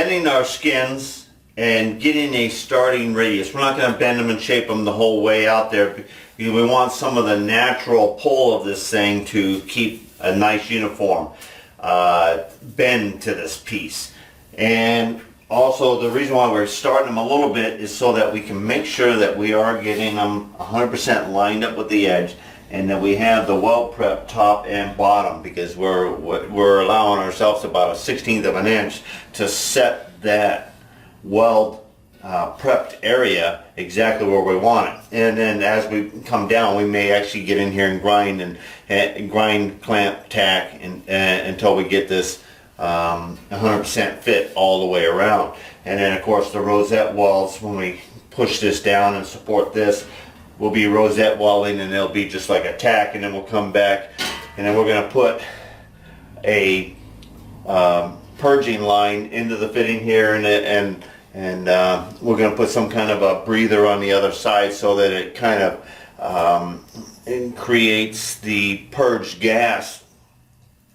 bending our skins and getting a starting radius. We're not going to bend them and shape them the whole way out there, because we want some of the natural pull of this thing to keep a nice uniform bend to this piece. And also the reason why we're starting them a little bit is so that we can make sure that we are getting them 100% lined up with the edge, and that we have the weld prep top and bottom, because we're allowing ourselves about a 1/16 of an inch to set that weld prepped area exactly where we want it. And then as we come down, we may actually get in here and grind, clamp, tack, until we get this 100% fit all the way around. And then of course the rosette welds, when we push this down and support this, will be rosette welding, and they'll be just like a tack. And then we'll come back, and then we're going to put a purging line into the fitting here, and we're going to put some kind of a breather on the other side, so that it kind of it creates the purged gas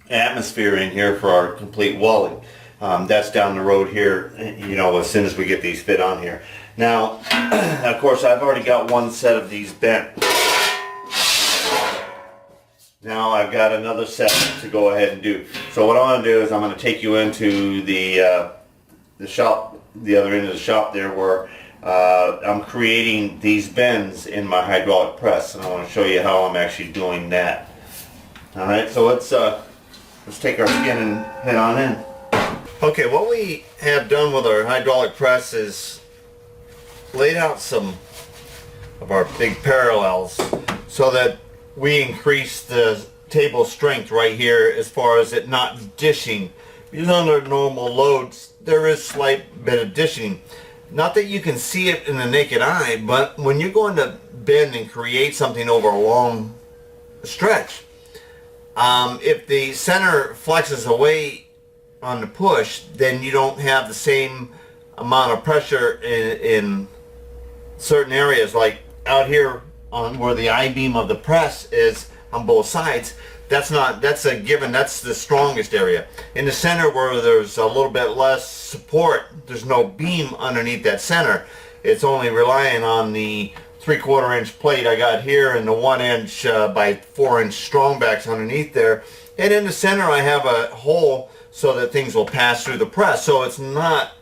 atmosphere in here for our complete welding. That's down the road here, as soon as we get these fit on here. Now, of course, I've already got one set of these bent. Now I've got another set to go ahead and do. So what I want to do is I'm going to take you into the shop, the other end of the shop there, where I'm creating these bends in my hydraulic press, and I want to show you how I'm actually doing that. All right, so let's take our skin and head on in. Okay, what we have done with our hydraulic press is laid out some of our big parallels, so that we increase the table strength right here, as far as it not dishing. Because under normal loads, there is slight bit of dishing. Not that you can see it in the naked eye, but when you're going to bend and create something over a long stretch, if the center flexes away on the push, then you don't have the same amount of pressure in certain areas, like out here on where the I-beam of the press is on both sides. That's a given, that's the strongest area. In the center, where there's a little bit less support, there's no beam underneath that center. It's only relying on the 3/4 inch plate I got here, and the 1 inch by 4 inch strongbacks underneath there. And in the center I have a hole so that things will pass through the press, so it's not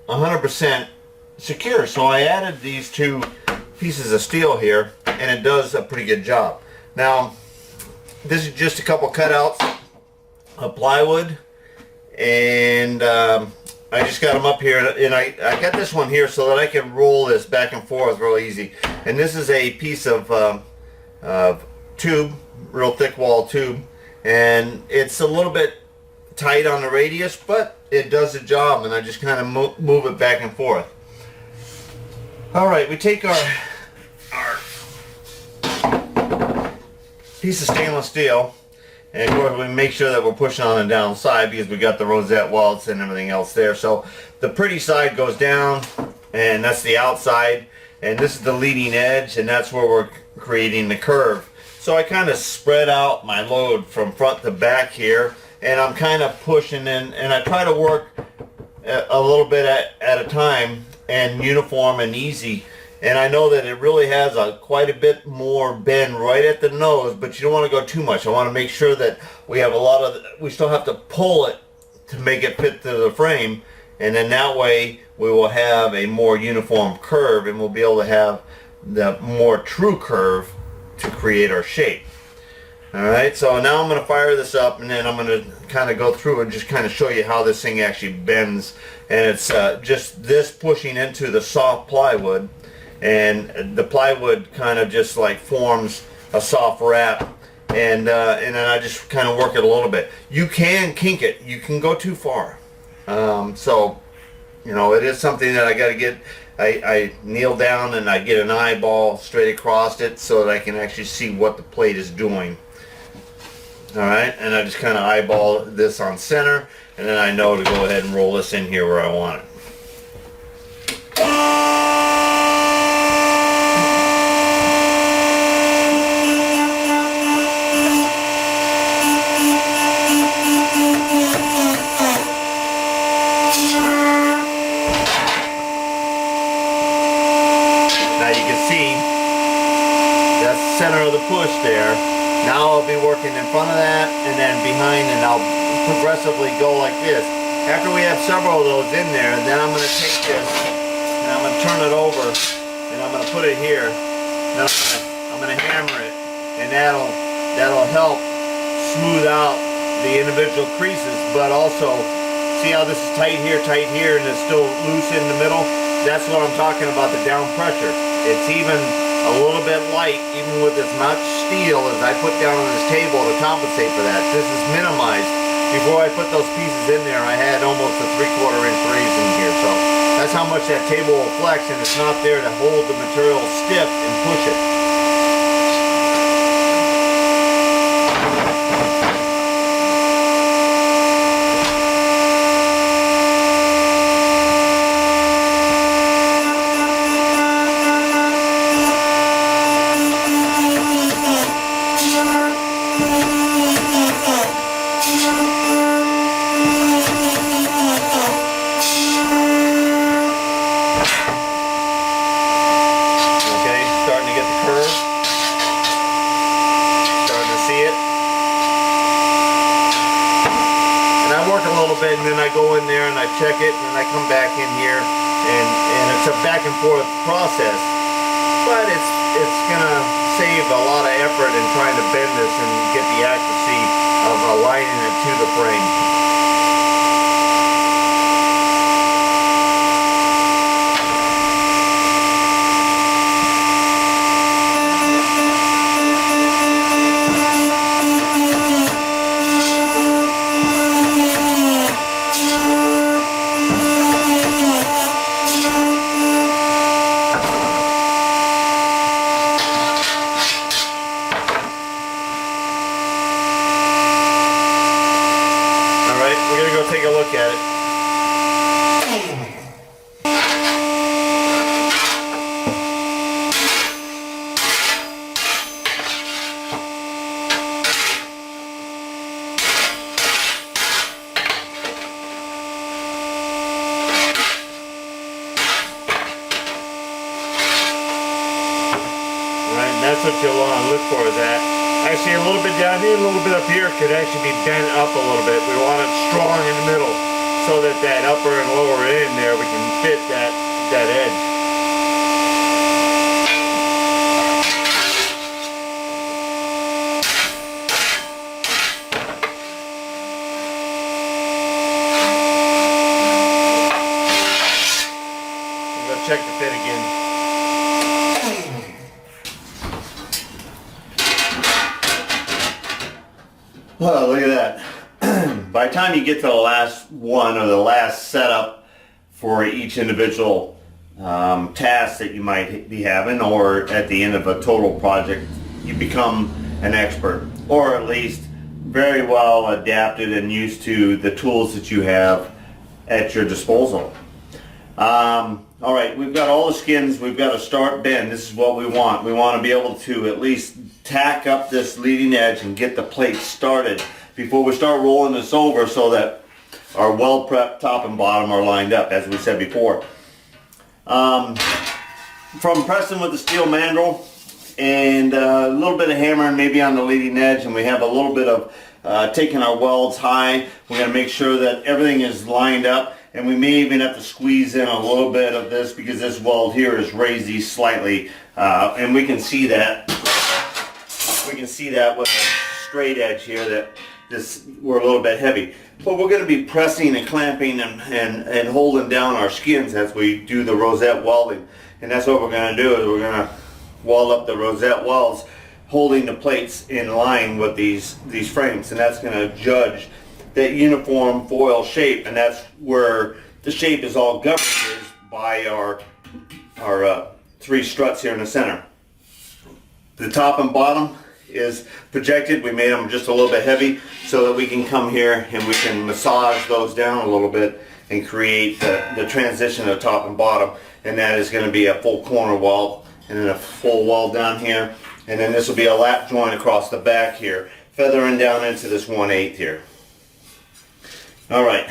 100% secure. So I added these two pieces of steel here, and it does a pretty good job. Now, this is just a couple cutouts of plywood, and I just got them up here, and I got this one here so that I can roll this back and forth real easy. And this is a piece of tube, real thick wall tube, and it's a little bit tight on the radius, but it does the job, and I just kind of move it back and forth. Alright, we take our piece of stainless steel, and of course we make sure that we're pushing on the down side, because we got the rosette welds and everything else there. So the pretty side goes down, and that's the outside, and this is the leading edge, and that's where we're creating the curve. So I kind of spread out my load from front to back here, and I'm kind of pushing in, and I try to work a little bit at a time, and uniform and easy. And I know that it really has quite a bit more bend right at the nose, but you don't want to go too much. I want to make sure that we have we still have to pull it to make it fit to the frame, and then that way we will have a more uniform curve, and we'll be able to have the more true curve to create our shape. Alright, so now I'm going to fire this up, and then I'm going to kind of go through and just kind of show you how this thing actually bends. And it's just this pushing into the soft plywood, and the plywood kind of just like forms a soft wrap, and then I just kind of work it a little bit. You can kink it, you can go too far. So, it is something that I got to get. I kneel down and I get an eyeball straight across it so that I can actually see what the plate is doing. Alright, and I just kind of eyeball this on center, and then I know to go ahead and roll this in here where I want it. That's the center of the push there. Now I'll be working in front of that and then behind, and I'll progressively go like this. After we have several of those in there, then I'm going to take this and I'm going to turn it over and I'm going to put it here. Now I'm going to hammer it, and that'll help smooth out the individual creases, but also see how this is tight here, and it's still loose in the middle? That's what I'm talking about, the down pressure. It's even a little bit light, even with as much steel as I put down on this table to compensate for that. This is minimized. Before I put those pieces in there, I had almost a 3/4 inch raise in here, so that's how much that table will flex, and it's not there to hold the material stiff and push it. And then I go in there and I check it, and then I come back in here, and it's a back and forth process, but it's gonna save a lot of effort in trying to bend this and get the accuracy of aligning it to the frame. Take a look at it. Right, and that's what you'll want to look for, is that. Actually, a little bit down here, a little bit up here could actually be bent up a little bit. We want it strong in the middle so that that upper and lower end there, we can fit that edge. I'm going to check the fit again. Well, look at that. By the time you get to the last one, or the last setup for each individual task that you might be having, or at the end of a total project, you become an expert, or at least very well adapted and used to the tools that you have at your disposal. All right, we've got all the skins. We've got a start bend. This is what we want. We want to be able to at least tack up this leading edge and get the plate started before we start rolling this over, so that our weld prep top and bottom are lined up, as we said before. From pressing with the steel mandrel and a little bit of hammering maybe on the leading edge, and we have a little bit of taking our welds high. We're going to make sure that everything is lined up. And we may even have to squeeze in a little bit of this, because this weld here is raised slightly, and we can see that. We can see that with a straight edge here that we're a little bit heavy. But we're going to be pressing and clamping and holding down our skins as we do the rosette welding. And that's what we're going to do, is we're going to weld up the rosette welds, holding the plates in line with these frames, and that's going to judge that uniform foil shape, and that's where the shape is all governed, is by our three struts here in the center. The top and bottom is projected. We made them just a little bit heavy so that we can come here and we can massage those down a little bit and create the transition of top and bottom, and that is going to be a full corner weld and then a full weld down here, and then this will be a lap joint across the back here, feathering down into this 1/8 here. Alright,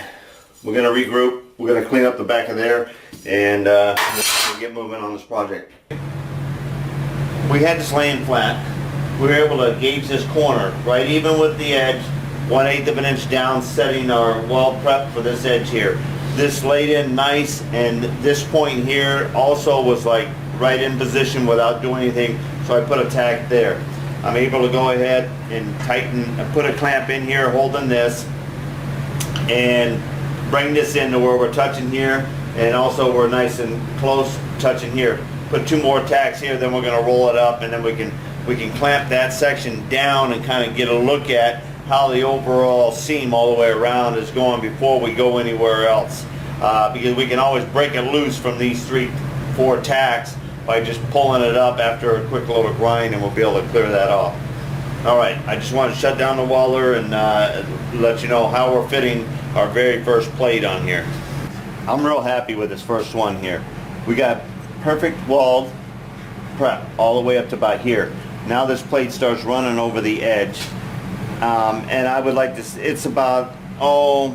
we're going to regroup, we're going to clean up the back of there, and we'll get moving on this project. We we had this laying flat. We were able to gauge this corner, right even with the edge, 1/8 of an inch down, setting our weld prep for this edge here. This laid in nice, and this point here also was like right in position without doing anything, so I put a tack there. I'm able to go ahead and tighten, put a clamp in here holding this, and bring this into where we're touching here, and also we're nice and close touching here. Put 2 more tacks here, then we're going to roll it up, and then we can clamp that section down and kind of get a look at how the overall seam all the way around is going before we go anywhere else. Because we can always break it loose from these 3-4 tacks by just pulling it up after a quick little grind, and we'll be able to clear that off. Alright, I just want to shut down the welder and let you know how we're fitting our very first plate on here. I'm real happy with this first one here. We got perfect weld prep all the way up to about here. Now this plate starts running over the edge, and I would like to, it's about, a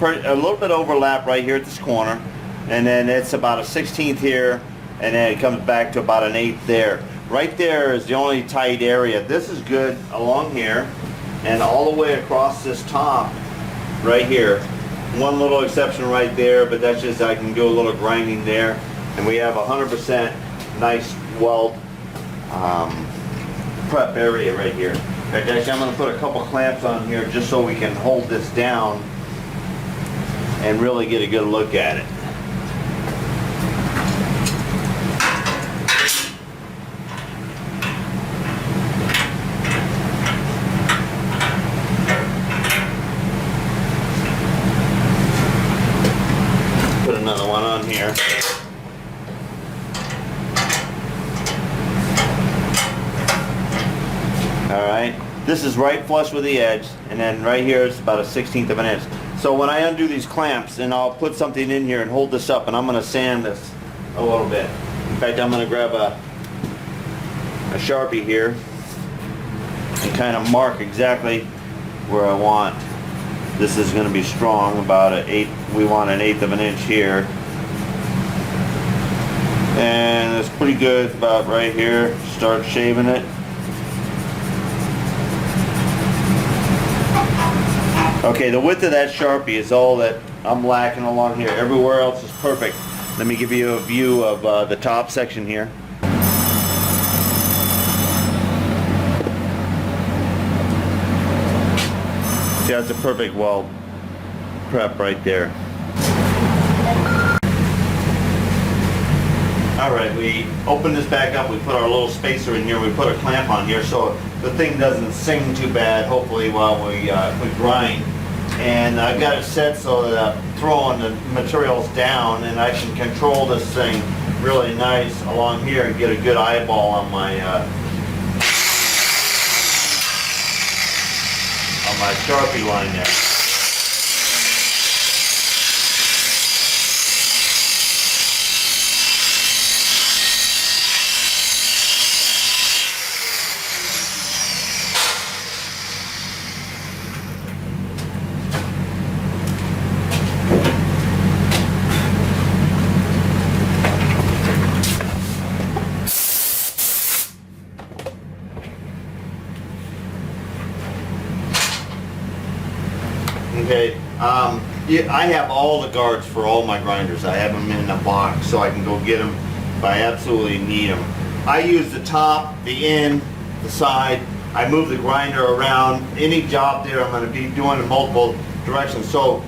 little bit overlap right here at this corner, and then it's about a 1/16 here, and then it comes back to about an 1/8 there. Right there is the only tight area. This is good along here and all the way across this top right here. One little exception right there, but that's just, I can do a little grinding there, and we have 100% nice weld prep area right here. In fact, actually, I'm going to put a couple clamps on here just so we can hold this down and really get a good look at it. Put another one on here. Alright, this is right flush with the edge, and then right here is about a 1/16 of an inch. So when I undo these clamps, and I'll put something in here and hold this up, and I'm going to sand this a little bit. In fact, I'm going to grab a Sharpie here and kind of mark exactly where I want. This is going to be strong, about an 1/8, we want an 1/8 of an inch here. And it's pretty good, about right here. Start shaving it. Okay, the width of that Sharpie is all that I'm lacking along here. Everywhere else is perfect. Let me give you a view of the top section here. See, that's a perfect weld prep right there. Alright, we open this back up, we put our little spacer in here, we put a clamp on here so the thing doesn't sing too bad, hopefully, while we grind. And I've got it set so that I'm throwing the materials down, and I can control this thing really nice along here and get a good eyeball on my Sharpie line there. Okay, yeah, I have all the guards for all my grinders. I have them in a box so I can go get them if I absolutely need them. I use the top, the end, the side. I move the grinder around. Any job there I'm going to be doing in multiple directions. So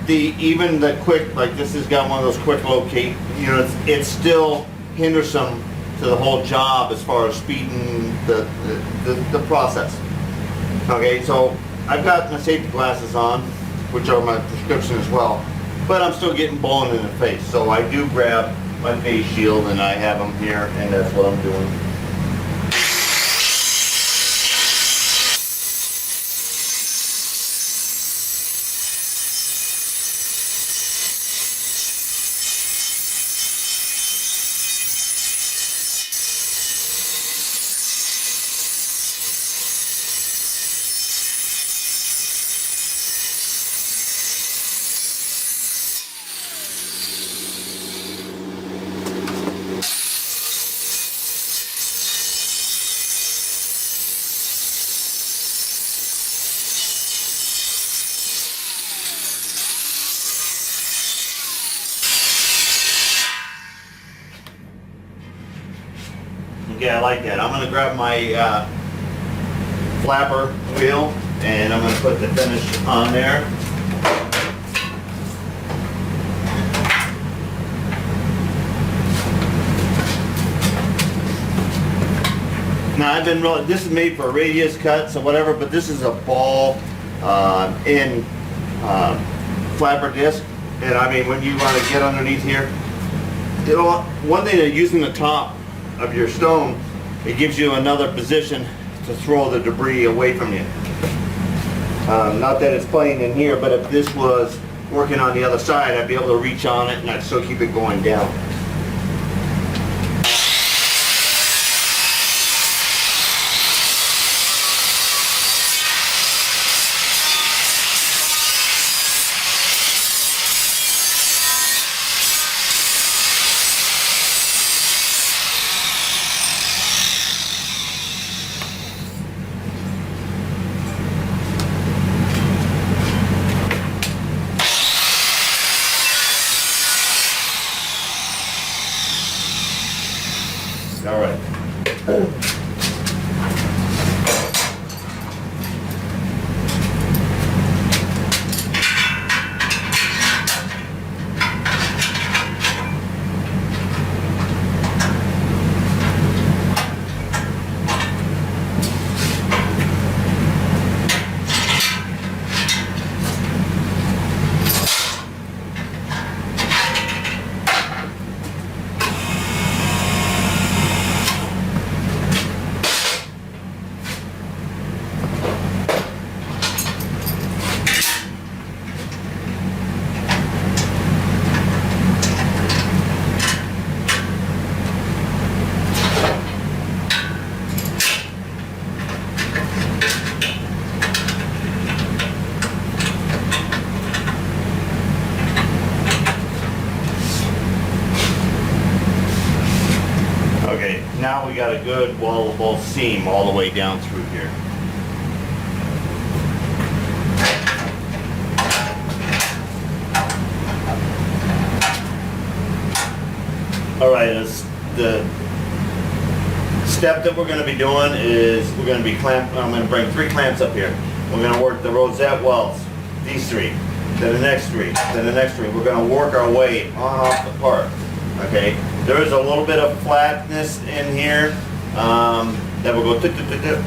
even the quick, like this has got one of those quick locate units, it's still hindersome to the whole job as far as speeding the process. Okay, so I've got my safety glasses on, which are my prescription as well, but I'm still getting blown in the face. So I do grab my face shield and I have them here, and that's what I'm doing. Okay, I like that. I'm going to grab my flapper wheel and I'm going to put the finish on there. Now I've been rolling, this is made for radius cuts or whatever, but this is a ball in flapper disc. And I mean, when you want to get underneath here, one thing that using the top of your stone, it gives you another position to throw the debris away from you. Not that it's playing in here, but if this was working on the other side, I'd be able to reach on it and I'd still keep it going down. All right. Now we got a good wall-to-wall seam all the way down through here. All right, the step that we're going to be doing is we're going to be I'm going to bring 3 clamps up here. We're going to work the rosette welds, these 3, then the next 3, then the next 3. We're going to work our way on off the part. Okay, there is a little bit of flatness in here that will go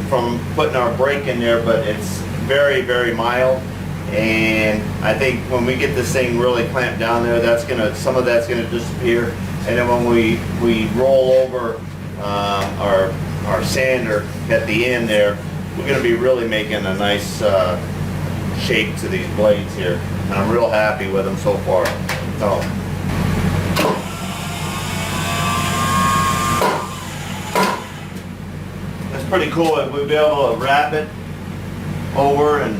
from putting our brake in there, but it's very, very mild. And I think when we get this thing really clamped down there, some of that's gonna disappear. And then when we roll over our sander at the end there, we're gonna be really making a nice shape to these blades here. And I'm real happy with them so far. So. Pretty cool if we'll be able to wrap it over and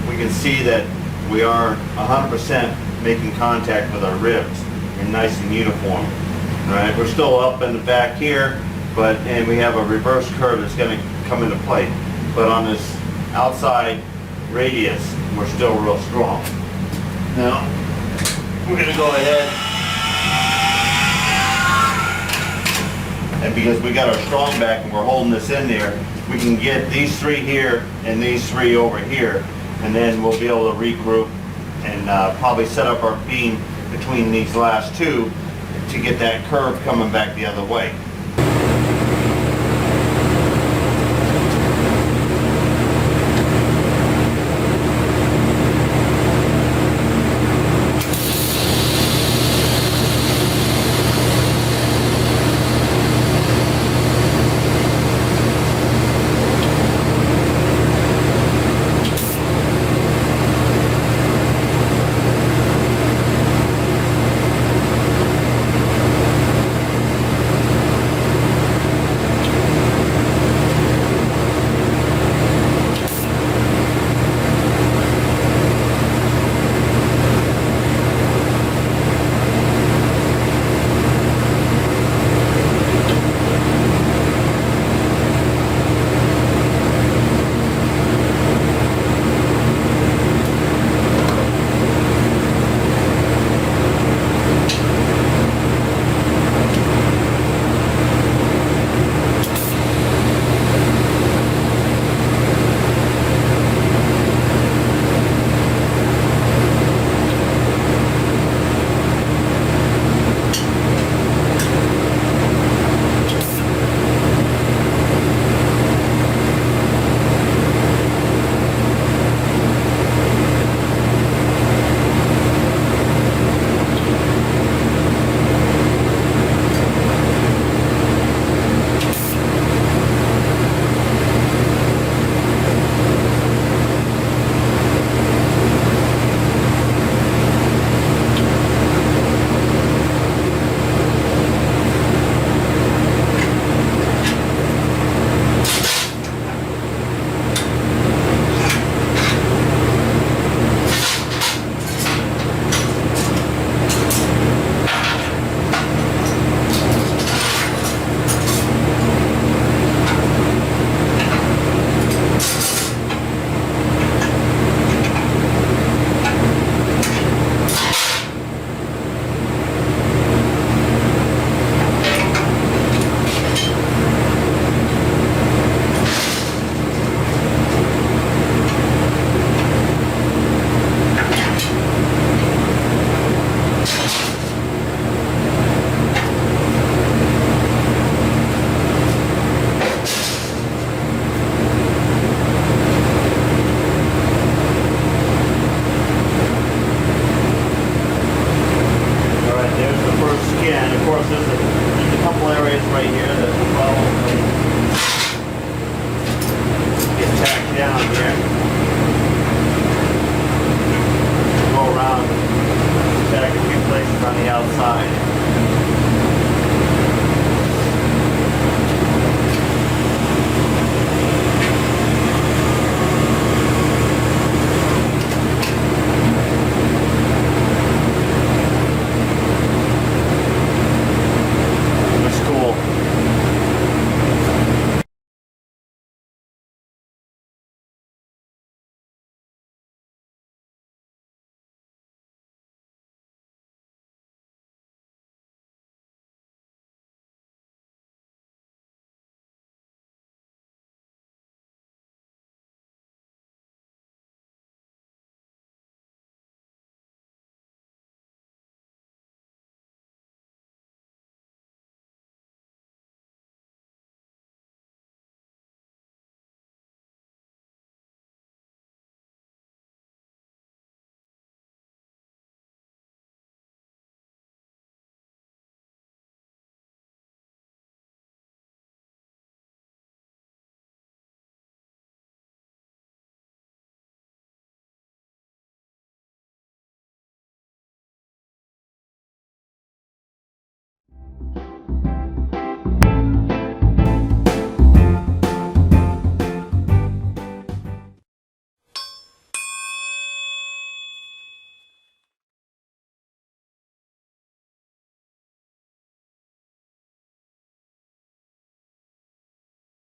we can see that we are 100% making contact with our ribs and nice and uniform. All right, we're still up in the back here, and we have a reverse curve that's going to come into play. But on this outside radius, we're still real strong. Now, we're going to go ahead. And because we got our strong back and we're holding this in there, we can get these 3 here and these 3 over here, and then we'll be able to regroup and probably set up our beam between these last 2 to get that curve coming back the other way.